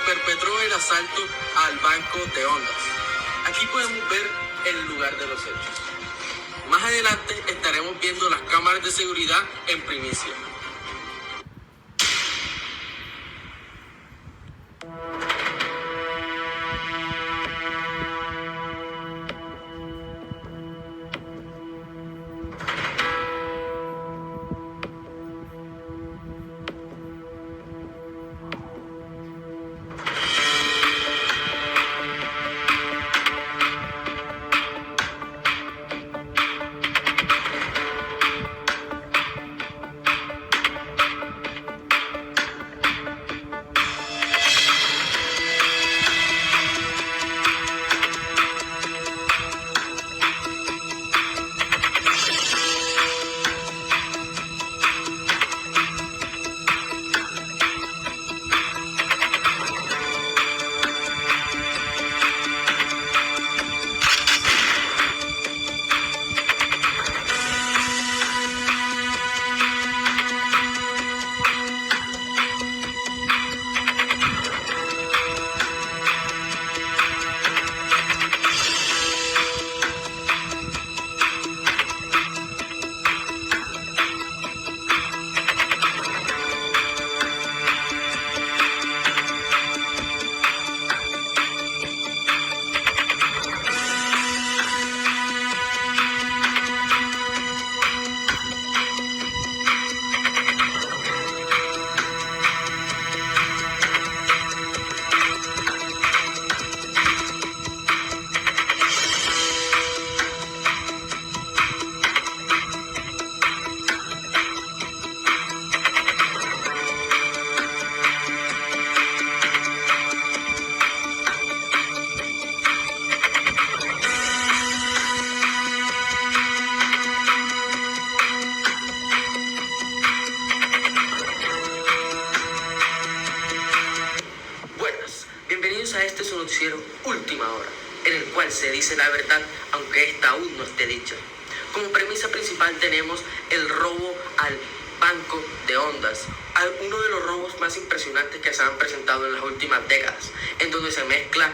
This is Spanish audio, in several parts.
perpetró el asalto al Banco de Ondas. Aquí podemos ver el lugar de los hechos. Más adelante estaremos viendo las cámaras de seguridad en primicia. Bienvenidos a este su noticiero Última Hora, en el cual se dice la verdad aunque esta aún no esté dicha. Como premisa principal tenemos el robo al Banco de Ondas, uno de los robos más impresionantes que se han presentado en las últimas décadas, en donde se mezcla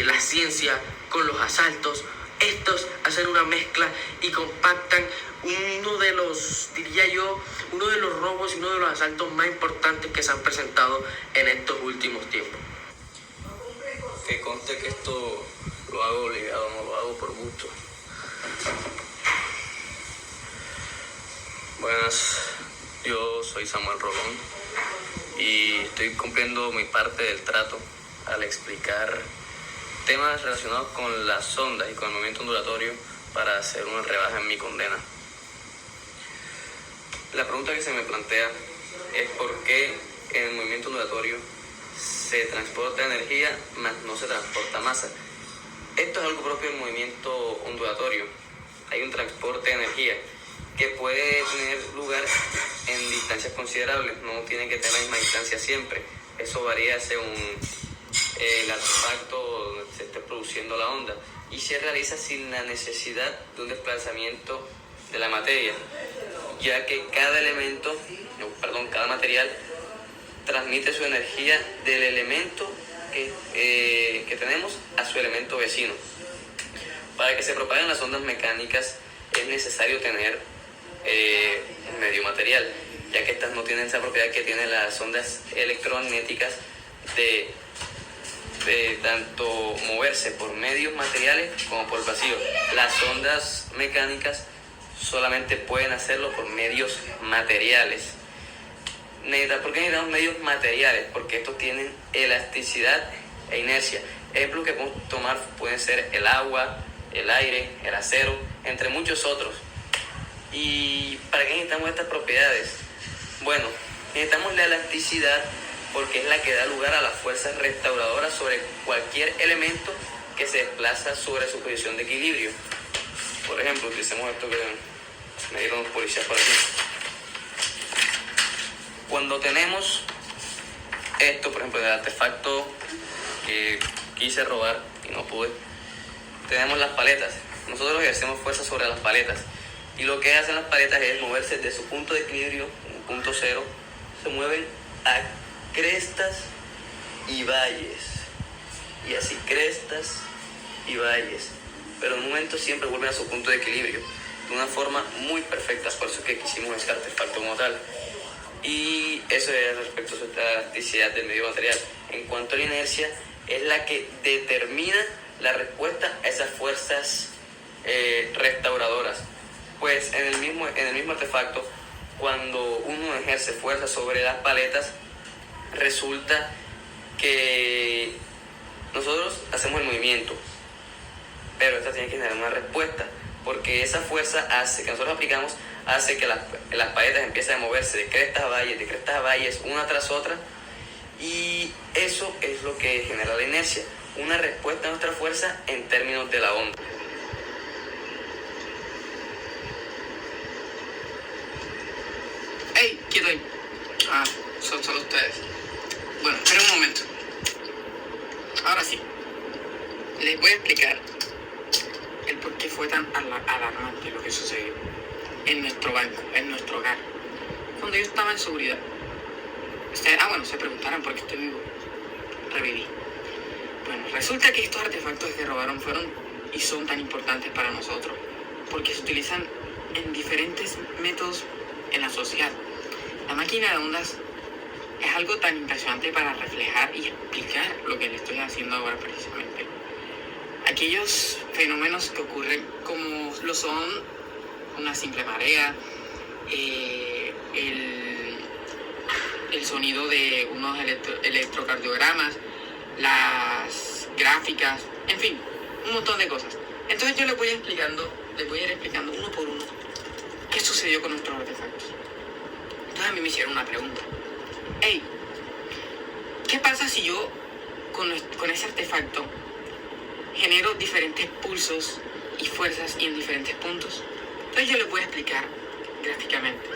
la ciencia con los asaltos. Estos hacen una mezcla y compactan uno de los robos y uno de los asaltos más importantes que se han presentado en estos últimos tiempos. Que conste que esto lo hago obligado, no lo hago por gusto. Buenas, yo soy Samuel Rolón y estoy cumpliendo mi parte del trato al explicar temas relacionados con las sondas y con el movimiento ondulatorio para hacer una rebaja en mi condena. La pregunta que se me plantea es por qué en el movimiento ondulatorio se transporta energía, mas no se transporta masa. Esto es algo propio del movimiento ondulatorio. Hay un transporte de energía que puede tener lugar en distancias considerables, no tiene que tener la misma distancia siempre. Eso varía según el artefacto donde se esté produciendo la onda y se realiza sin la necesidad de un desplazamiento de la materia, ya que cada material transmite su energía del elemento que tenemos a su elemento vecino. Para que se propaguen las ondas mecánicas es necesario tener un medio material, ya que estas no tienen esa propiedad que tienen las ondas electromagnéticas de tanto moverse por medios materiales como por vacío. Las ondas mecánicas solamente pueden hacerlo por medios materiales. ¿Por qué necesitamos medios materiales? Porque estos tienen elasticidad e inercia. Ejemplos que podemos tomar pueden ser el agua, el aire, el acero, entre muchos otros. ¿Y para qué necesitamos estas propiedades? Bueno, necesitamos la elasticidad porque es la que da lugar a las fuerzas restauradoras sobre cualquier elemento que se desplaza sobre su posición de equilibrio. Por ejemplo, utilicemos esto que me dieron los policías por aquí. Cuando tenemos esto, por ejemplo, el artefacto que quise robar y no pude, tenemos las paletas. Nosotros ejercemos fuerza sobre las paletas y lo que hacen las paletas es moverse de su punto de equilibrio, un punto cero, se mueven a crestas y valles, y así crestas y valles, pero en un momento siempre vuelven a su punto de equilibrio, de una forma muy perfecta. Por eso que quisimos ese artefacto como tal. Y eso es respecto a su elasticidad del medio material. En cuanto a la inercia, es la que determina la respuesta a esas fuerzas restauradoras. Pues en el mismo artefacto, cuando uno ejerce fuerza sobre las paletas, resulta que nosotros hacemos el movimiento, pero esta tiene que generar una respuesta, porque esa fuerza que nosotros aplicamos hace que las paletas empiecen a moverse de crestas a valles, una tras otra, y eso es lo que genera la inercia, una respuesta a nuestra fuerza en términos de la onda. ¡Ey! Quieto ahí. Son solo ustedes. Bueno, espera un momento. Ahora sí. Les voy a explicar el por qué fue tan alarmante lo que sucedió en nuestro banco, en nuestro hogar, cuando yo estaba en seguridad. Se preguntarán por qué estoy vivo. Reviví. Bueno, resulta que estos artefactos que robaron fueron y son tan importantes para nosotros porque se utilizan en diferentes métodos en la sociedad. La máquina de ondas es algo tan impresionante para reflejar y explicar lo que le estoy haciendo ahora precisamente. Aquellos fenómenos que ocurren como lo son una simple marea, el sonido de unos electrocardiogramas, las gráficas, en fin, un montón de cosas. Entonces yo les voy a ir explicando uno por uno qué sucedió con nuestros artefactos. Entonces a mí me hicieron una pregunta. Hey, ¿qué pasa si yo con ese artefacto genero diferentes pulsos y fuerzas y en diferentes puntos? Entonces yo les voy a explicar gráficamente.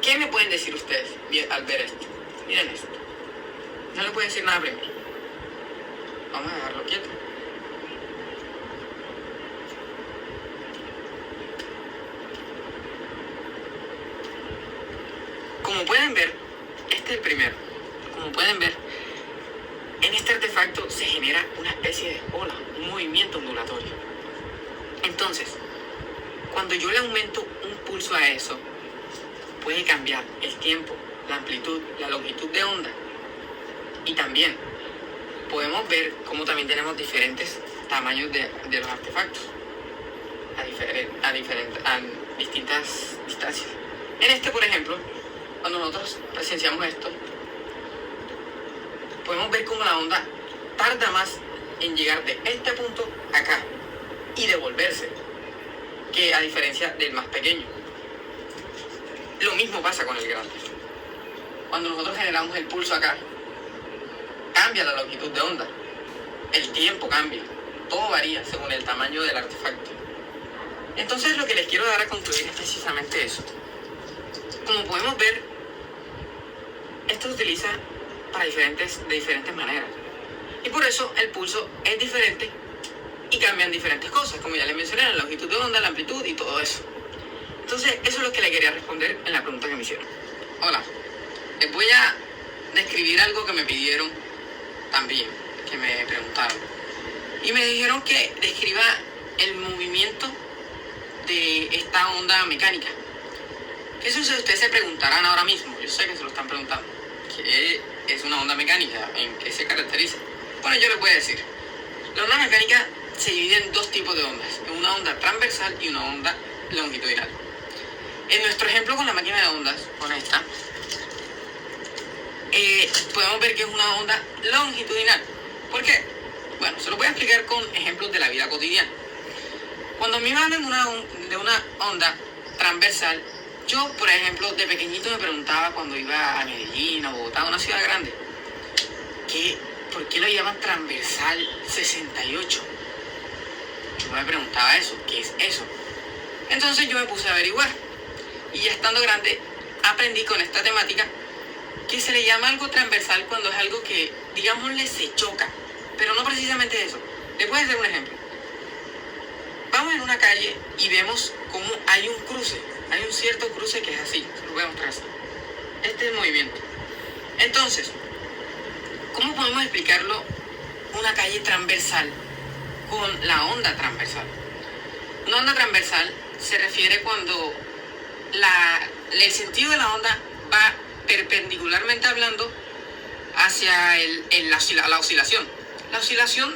¿Qué me pueden decir ustedes al ver esto? Miren esto. No les voy a decir nada primero. Vamos a dejarlo quieto. Como pueden ver, este es el primero. Como pueden ver, en este artefacto se genera una especie de ola, un movimiento ondulatorio. Entonces, cuando yo le aumento un pulso a eso, puede cambiar el tiempo, la amplitud, la longitud de onda. Y también podemos ver cómo también tenemos diferentes tamaños de los artefactos a distintas distancias. En este, por ejemplo, cuando nosotros presenciamos esto, podemos ver cómo la onda tarda más en llegar de este punto acá y devolverse, que a diferencia del más pequeño. Lo mismo pasa con el grande. Cuando nosotros generamos el pulso acá, cambia la longitud de onda, el tiempo cambia, todo varía según el tamaño del artefacto. Entonces lo que les quiero dar a concluir es precisamente eso. Como podemos ver, esto se utiliza de diferentes maneras. Y por eso el pulso es diferente y cambian diferentes cosas, como ya les mencioné, la longitud de onda, la amplitud y todo eso. Entonces, eso es lo que le quería responder en la pregunta que me hicieron. Hola, les voy a describir algo que me pidieron también, que me preguntaron. Y me dijeron que describa el movimiento de esta onda mecánica. ¿Qué sucede? Ustedes se preguntarán ahora mismo, yo sé que se lo están preguntando. ¿Qué es una onda mecánica? ¿En qué se caracteriza? Bueno, yo les voy a decir. La onda mecánica se divide en dos tipos de ondas, una onda transversal y una onda longitudinal. En nuestro ejemplo con la máquina de ondas, con esta, podemos ver que es una onda longitudinal. ¿Por qué? Bueno, se lo voy a explicar con ejemplos de la vida cotidiana. Cuando a mí me hablan de una onda transversal, yo, por ejemplo, de pequeñito me preguntaba cuando iba a Medellín o Bogotá, una ciudad grande, ¿por qué lo llaman transversal 68? Yo me preguntaba eso, ¿qué es eso? Entonces yo me puse a averiguar. Y ya estando grande, aprendí con esta temática que se le llama algo transversal cuando es algo que, digámosle, se choca. Pero no precisamente eso. Les voy a hacer un ejemplo. Vamos en una calle y vemos cómo hay un cruce. Hay un cierto cruce que es así. Se lo voy a mostrar así. Este es el movimiento. Entonces, podemos explicarlo una calle transversal con la onda transversal. Una onda transversal se refiere cuando el sentido de la onda va perpendicularmente hablando hacia la oscilación. La oscilación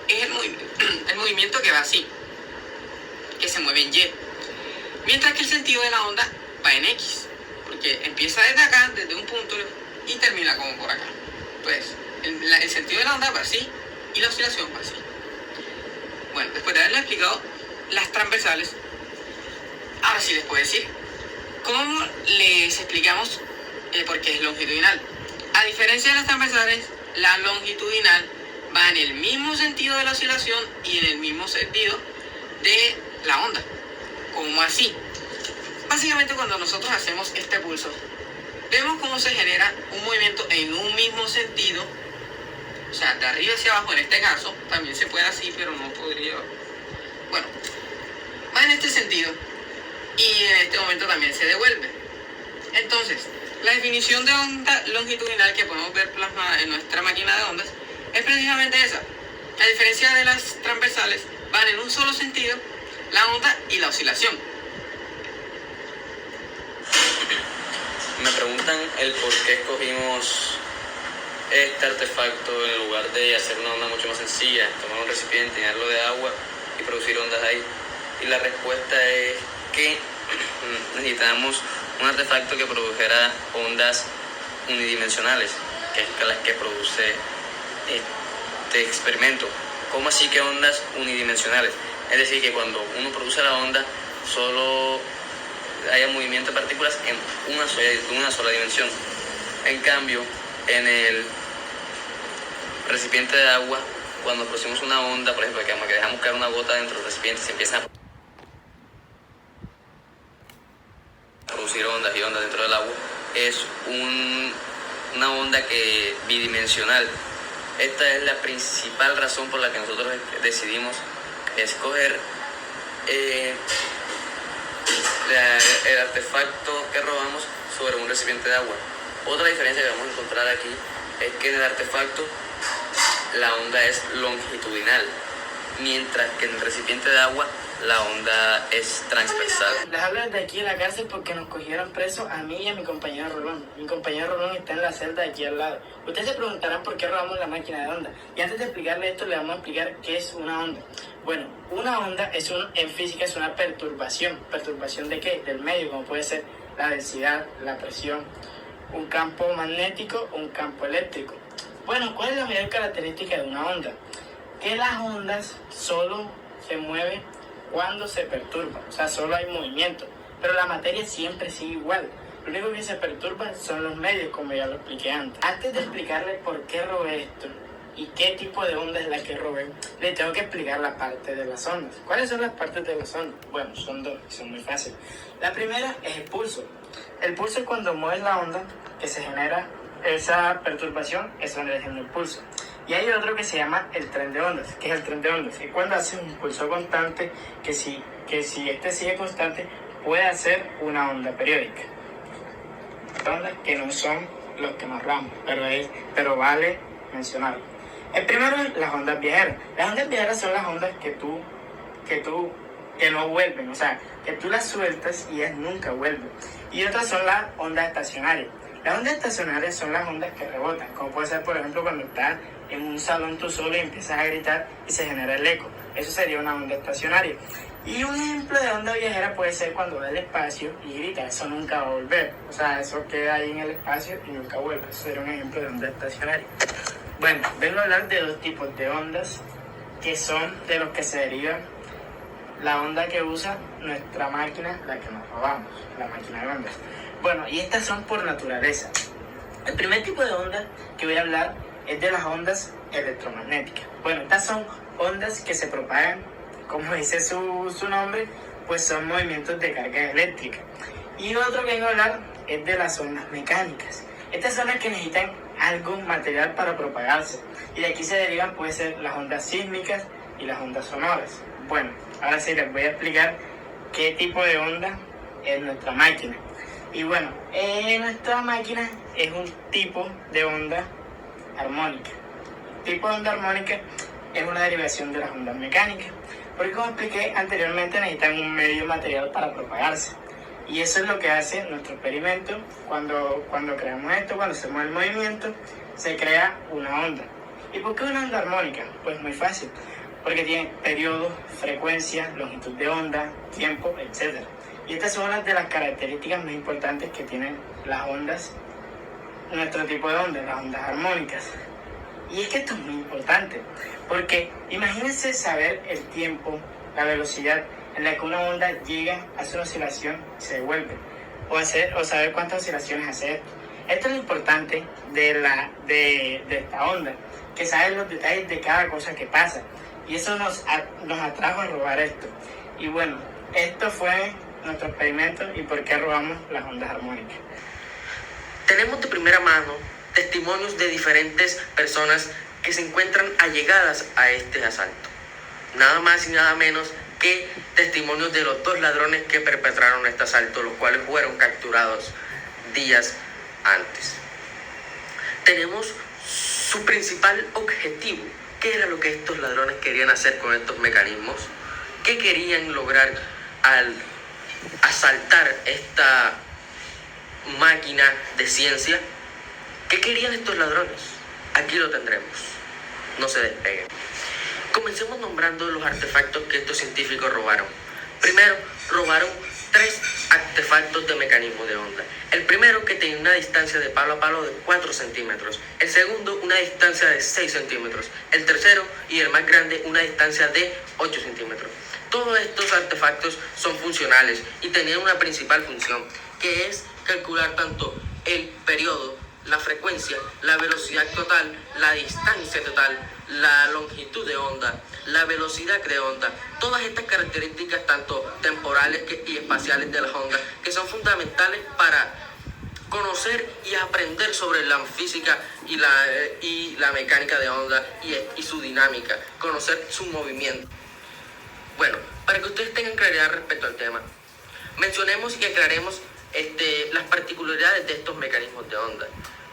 es el movimiento que va así, que se mueve en Y, mientras que el sentido de la onda va en X, porque empieza desde acá, desde un punto, y termina como por acá. Pues el sentido de la onda va así y la oscilación va así. Bueno, después de haberles explicado las transversales, ahora sí les puedo decir cómo les explicamos por qué es longitudinal. A diferencia de las transversales, la longitudinal va en el mismo sentido de la oscilación y en el mismo sentido de la onda. ¿Cómo así? Básicamente, cuando nosotros hacemos este pulso, vemos cómo se genera un movimiento en un mismo sentido, o sea, de arriba hacia abajo en este caso. También se puede así, pero no podría. Bueno, va en este sentido y en este momento también se devuelve. Entonces, la definición de onda longitudinal que podemos ver plasmada en nuestra máquina de ondas es precisamente esa. A diferencia de las transversales, van en un solo sentido la onda y la oscilación. Me preguntan el por qué escogimos este artefacto en lugar de hacer una onda mucho más sencilla, tomar un recipiente, llenarlo de agua y producir ondas ahí. Y la respuesta es que necesitamos un artefacto que produjera ondas unidimensionales, que es las que produce este experimento. ¿Cómo así que ondas unidimensionales? Es decir, que cuando uno produce la onda, solo haya movimiento de partículas en una sola dimensión. En cambio, en el recipiente de agua, cuando producimos una onda, por ejemplo, que dejamos caer una gota dentro del recipiente, se empieza a producir ondas y ondas dentro del agua. Es una onda bidimensional. Esta es la principal razón por la que nosotros decidimos escoger el artefacto que robamos sobre un recipiente de agua. Otra diferencia que vamos a encontrar aquí es que en el artefacto la onda es longitudinal, mientras que en el recipiente de agua la onda es transversal. Les hablo desde aquí en la cárcel porque nos cogieron presos a mí y a mi compañero Rolón. Mi compañero Rolón está en la celda de aquí al lado. Ustedes se preguntarán por qué robamos la máquina de onda. Y antes de explicarle esto, les vamos a explicar qué es una onda. Bueno, una onda en física es una perturbación. ¿Perturbación de qué? Del medio, como puede ser la densidad, la presión, un campo magnético o un campo eléctrico. Bueno, ¿cuál es la mayor característica de una onda? Que las ondas solo se mueven cuando se perturba, o sea, solo hay movimiento, pero la materia siempre sigue igual. Lo único que se perturba son los medios, como ya lo expliqué antes. Antes de explicarles por qué robé esto y qué tipo de onda es la que robé, les tengo que explicar la parte de las ondas. ¿Cuáles son las partes de las ondas? Bueno, son dos, y son muy fáciles. La primera es el pulso. El pulso es cuando mueves la onda, que se genera esa perturbación, eso viene siendo el pulso. Y hay otro que se llama el tren de ondas. ¿Qué es el tren de ondas? Es cuando hace un pulso constante que si este sigue constante puede hacer una onda periódica. Ondas que no son los que nos hablamos, pero vale mencionarlo. El primero es las ondas viajeras. Las ondas viajeras son las ondas que no vuelven, o sea, que tú las sueltas y ellas nunca vuelven. Y otras son las ondas estacionarias. Las ondas estacionarias son las ondas que rebotan, como puede ser, por ejemplo, cuando estás en un salón tú solo y empiezas a gritar y se genera el eco. Eso sería una onda estacionaria. Y un ejemplo de onda viajera puede ser cuando va al espacio y grita. Eso nunca va a volver. O sea, eso queda ahí en el espacio y nunca vuelve. Eso sería un ejemplo de onda estacionaria. Bueno, vengo a hablar de dos tipos de ondas que son de los que se derivan la onda que usa nuestra máquina, la que nos robamos, la máquina de ondas. Bueno, y estas son por naturaleza. El primer tipo de onda que voy a hablar es de las ondas electromagnéticas. Bueno, estas son ondas que se propagan, como dice su nombre, pues son movimientos de carga eléctrica. Y otro que vengo a hablar es de las ondas mecánicas. Estas son las que necesitan algo material para propagarse. Y de aquí se derivan, puede ser las ondas sísmicas y las ondas sonoras. Bueno, ahora sí les voy a explicar qué tipo de onda es nuestra máquina. Y bueno, nuestra máquina es un tipo de onda armónica. tipo de onda armónica es una derivación de las ondas mecánicas, porque como expliqué anteriormente necesitan un medio material para propagarse. Y eso es lo que hace nuestro experimento. Cuando creamos esto, cuando hacemos el movimiento, se crea una onda. ¿Y por qué una onda armónica? Pues muy fácil, porque tiene periodo, frecuencia, longitud de onda, tiempo, etc. Y estas son una de las características más importantes que tienen las ondas, nuestro tipo de ondas, las ondas armónicas. Y es que esto es muy importante, porque imagínense saber el tiempo, la velocidad en la que una onda llega, hace una oscilación y se devuelve, o saber cuántas oscilaciones hace esto. Esto es lo importante de esta onda, que sabe los detalles de cada cosa que pasa, y eso nos atrajo a robar esto. Y bueno, esto fue nuestro experimento y por qué robamos las ondas armónicas. Tenemos de primera mano testimonios de diferentes personas que se encuentran allegadas a este asalto. Nada más y nada menos que testimonios de los 2 ladrones que perpetraron este asalto, los cuales fueron capturados días antes. Tenemos su principal objetivo. ¿Qué era lo que estos ladrones querían hacer con estos mecanismos? ¿Qué querían lograr al asaltar esta máquina de ciencia? ¿Qué querían estos ladrones? Aquí lo tendremos. No se despeguen. Comencemos nombrando los artefactos que estos científicos robaron. Primero, robaron 3 artefactos de mecanismo de onda. El primero, que tenía una distancia de palo a palo de 4 centímetros. El segundo, una distancia de 6 centímetros. El tercero, y el más grande, una distancia de 8 centímetros. Todos estos artefactos son funcionales y tenían una principal función, que es calcular tanto el periodo, la frecuencia, la velocidad total, la distancia total, la longitud de onda, la velocidad de onda, todas estas características tanto temporales y espaciales de las ondas, que son fundamentales para conocer y aprender sobre la física y la mecánica de onda y su dinámica, conocer su movimiento. Bueno, para que ustedes tengan claridad respecto al tema, mencionemos y aclaremos las particularidades de estos mecanismos de onda.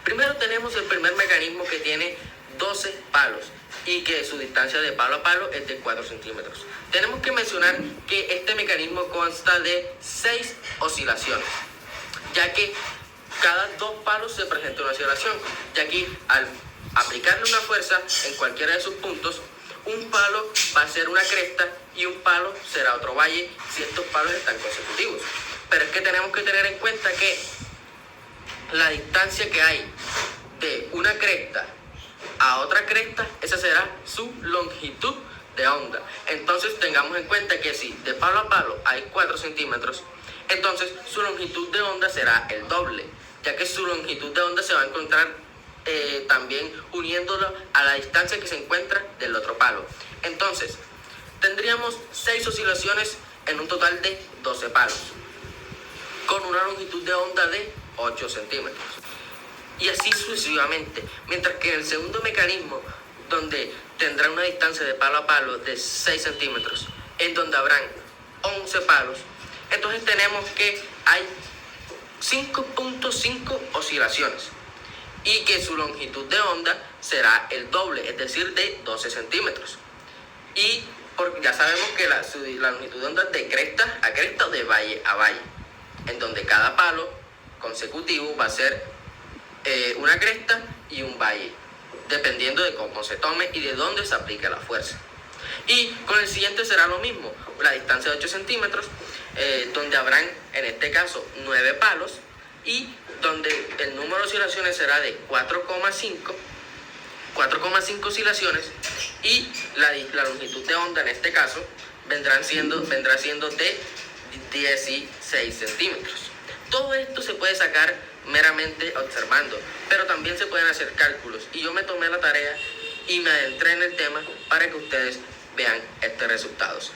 Primero tenemos el primer mecanismo, que tiene 12 palos y que su distancia de palo a palo es de 4 centímetros. Tenemos que mencionar que este mecanismo consta de 6 oscilaciones, ya que cada 2 palos se presenta una oscilación, ya que al aplicarle una fuerza en cualquiera de sus puntos, un palo va a ser una cresta y un palo será otro valle si estos palos están consecutivos. Pero es que tenemos que tener en cuenta que la distancia que hay de una cresta a otra cresta, esa será su longitud de onda. Entonces tengamos en cuenta que si de palo a palo hay 4 centímetros, entonces su longitud de onda será el doble, ya que su longitud de onda se va a encontrar también uniéndolo a la distancia que se encuentra del otro palo. Entonces tendríamos 6 oscilaciones en un total de 12 palos, con una longitud de onda de 8 centímetros. Y así sucesivamente. Mientras que en el segundo mecanismo, donde tendrá una distancia de palo a palo de 6 centímetros, en donde habrán 11 palos, entonces tenemos que hay 5.5 oscilaciones y que su longitud de onda será el doble, es decir, de 12 centímetros. Y ya sabemos que la longitud de onda es de cresta a cresta o de valle a valle, en donde cada palo consecutivo va a ser una cresta y un valle, dependiendo de cómo se tome y de dónde se aplique la fuerza. Y con el siguiente será lo mismo, la distancia de 8 centímetros, donde habrán en este caso 9 palos y donde el número de oscilaciones será de 4,5 oscilaciones, y la longitud de onda en este caso vendrá siendo de 16 centímetros. Todo esto se puede sacar meramente observando, pero también se pueden hacer cálculos, y yo me tomé la tarea y me adentré en el tema para que ustedes vean estos resultados.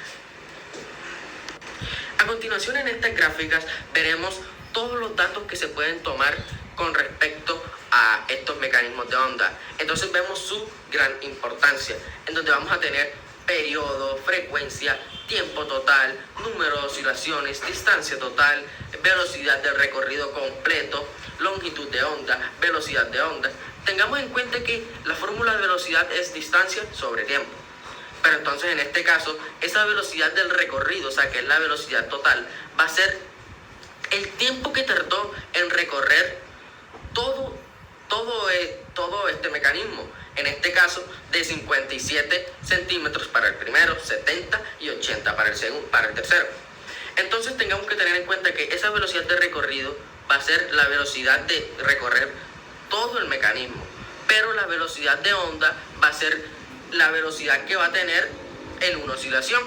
A continuación, en estas gráficas veremos todos los datos que se pueden tomar con respecto a estos mecanismos de onda. Entonces vemos su gran importancia, en donde vamos a tener periodo, frecuencia, tiempo total, número de oscilaciones, distancia total, velocidad del recorrido completo, longitud de onda, velocidad de onda, tengamos en cuenta que la fórmula de velocidad es distancia sobre tiempo. Pero entonces en este caso, esa velocidad del recorrido, o sea que es la velocidad total, va a ser el tiempo que tardó en recorrer todo este mecanismo. En este caso, de 57 centímetros para el primero, 70 y 80 para el tercero. Entonces tengamos que tener en cuenta que esa velocidad de recorrido va a ser la velocidad de recorrer todo el mecanismo, pero la velocidad de onda va a ser la velocidad que va a tener en una oscilación.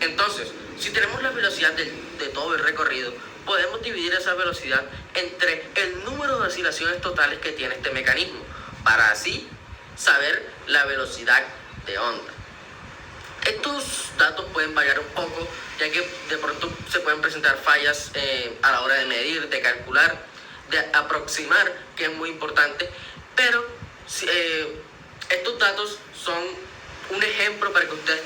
Entonces, si tenemos la velocidad de todo el recorrido, podemos dividir esa velocidad entre el número de oscilaciones totales que tiene este mecanismo, para así saber la velocidad de onda. Estos datos pueden variar un poco, ya que de pronto se pueden presentar fallas a la hora de medir, de calcular, de aproximar, que es muy importante, pero estos datos son un ejemplo para que ustedes